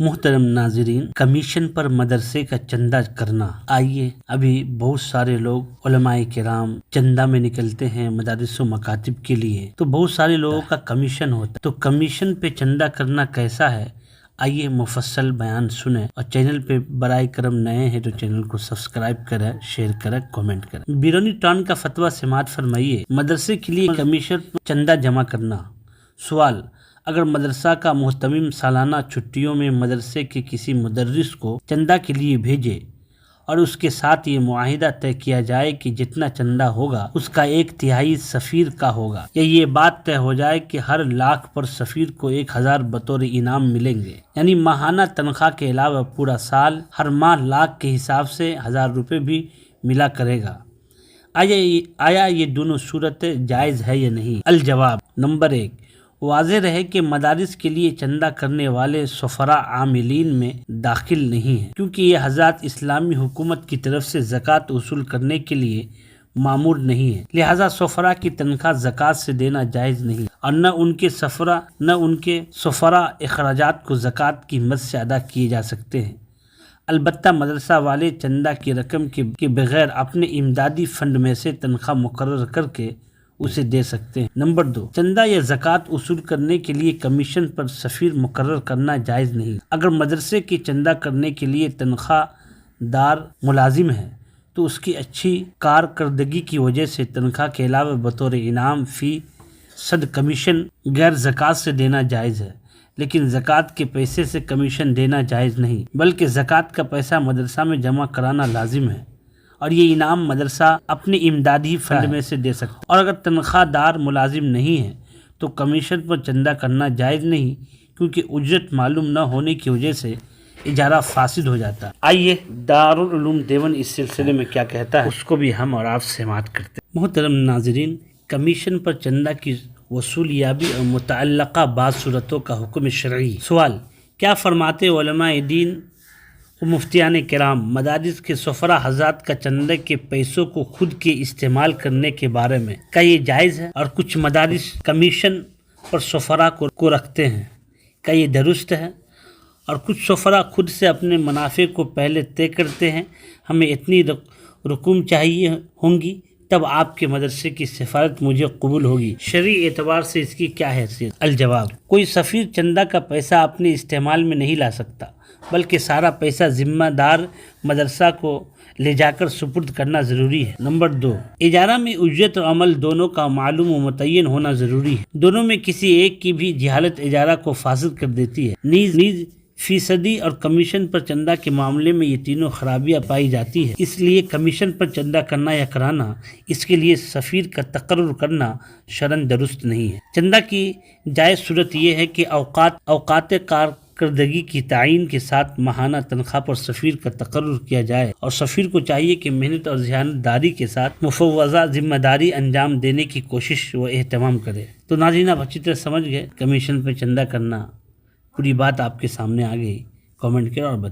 محترم ناظرین، کمیشن پر مدرسے کا چندہ کرنا. آئیے، ابھی بہت سارے لوگ علماء کرام چندہ میں نکلتے ہیں مدارس و مکاتب کے لیے، تو بہت سارے لوگوں کا کمیشن ہوتا ہے. تو کمیشن پہ چندہ کرنا کیسا ہے، آئیے مفصل بیان سنیں. اور چینل پہ برائے کرم نئے ہیں تو چینل کو سبسکرائب کریں، شیئر کریں، کامنٹ کریں. بیرونی ٹان کا فتویٰ سماعت فرمائیے. مدرسے کے لیے کمیشن چندہ جمع کرنا. سوال: اگر مدرسہ کا محتمم سالانہ چھٹیوں میں مدرسے کے کسی مدرس کو چندہ کے لیے بھیجے اور اس کے ساتھ یہ معاہدہ طے کیا جائے کہ جتنا چندہ ہوگا اس کا 1/3 سفیر کا ہوگا، یا یہ بات طے ہو جائے کہ ہر لاکھ پر سفیر کو 1000 بطور انعام ملیں گے، یعنی ماہانہ تنخواہ کے علاوہ پورا سال ہر ماہ لاکھ کے حساب سے 1000 روپے بھی ملا کرے گا. آیا یہ دونوں صورتیں جائز ہے یا نہیں؟ الجواب: نمبر 1، واضح رہے کہ مدارس کے لیے چندہ کرنے والے سفراء عاملین میں داخل نہیں ہیں، کیونکہ یہ حضرات اسلامی حکومت کی طرف سے زکوٰۃ وصول کرنے کے لیے مامور نہیں ہیں، لہذا سفراء کی تنخواہ زکوٰۃ سے دینا جائز نہیں، اور نہ ان کے سفراء اخراجات کو زکوٰۃ کی مد سے ادا کیے جا سکتے ہیں. البتہ مدرسہ والے چندہ کی رقم کے بغیر اپنے امدادی فنڈ میں سے تنخواہ مقرر کر کے اسے دے سکتے ہیں. نمبر 2، چندہ یا زکوٰۃ وصول کرنے کے لیے کمیشن پر سفیر مقرر کرنا جائز نہیں. اگر مدرسے کے چندہ کرنے کے لیے تنخواہ دار ملازم ہے تو اس کی اچھی کارکردگی کی وجہ سے تنخواہ کے علاوہ بطور انعام فی صد کمیشن غیر زکوٰۃ سے دینا جائز ہے، لیکن زکوٰۃ کے پیسے سے کمیشن دینا جائز نہیں، بلکہ زکوٰۃ کا پیسہ مدرسہ میں جمع کرانا لازم ہے، اور یہ انعام مدرسہ اپنے امدادی فنڈ میں سے دے سکتا ہے. اور اگر تنخواہ دار ملازم نہیں ہے تو کمیشن پر چندہ کرنا جائز نہیں، کیونکہ اجرت معلوم نہ ہونے کی وجہ سے اجارہ فاسد ہو جاتا ہے. آئیے دارالعلوم دیوبند اس سلسلے میں کیا کہتا ہے، اس کو بھی ہم اور آپ سماعت کرتے ہیں. محترم ناظرین، کمیشن پر چندہ کی وصولیابی اور متعلقہ بعض صورتوں کا حکم شرعی. سوال: کیا فرماتے علماء دین و مفتیان کرام مدارس کے سفراء حضرات کا چندے کے پیسوں کو خود کے استعمال کرنے کے بارے میں کیا یہ جائز ہے؟ اور کچھ مدارس کمیشن پر سفراء کو رکھتے ہیں، کیا یہ درست ہے؟ اور کچھ سفراء خود سے اپنے منافع کو پہلے طے کرتے ہیں، ہمیں اتنی رقوم چاہیے ہوں گی تب آپ کے مدرسے کی سفارت مجھے قبول ہوگی، شرعی اعتبار سے اس کی کیا حیثیت؟ الجواب: کوئی سفیر چندہ کا پیسہ اپنے استعمال میں نہیں لا سکتا، بلکہ سارا پیسہ ذمہ دار مدرسہ کو لے جا کر سپرد کرنا ضروری ہے. نمبر 2، اجارہ میں اجرت اور عمل دونوں کا معلوم و متعین ہونا ضروری ہے. دونوں میں کسی ایک کی بھی جہالت اجارہ کو فاسد کر دیتی ہے. نیز فیصدی اور کمیشن پر چندہ کے معاملے میں یہ تینوں خرابیاں پائی جاتی ہے. اس لیے کمیشن پر چندہ کرنا یا کرانا، اس کے لیے سفیر کا تقرر کرنا شرعاً درست نہیں ہے. چندہ کی جائز صورت یہ ہے کہ اوقات کارکردگی کی تعین کے ساتھ ماہانہ تنخواہ پر سفیر کا تقرر کیا جائے، اور سفیر کو چاہیے کہ محنت اور ذہانت داری کے ساتھ مفوضہ ذمہ داری انجام دینے کی کوشش و اہتمام کرے. تو ناظرین، آپ اچھی طرح سمجھ گئے کمیشن پہ چندہ کرنا، پوری بات آپ کے سامنے آ گئی. کامنٹ کریں اور بتائیں.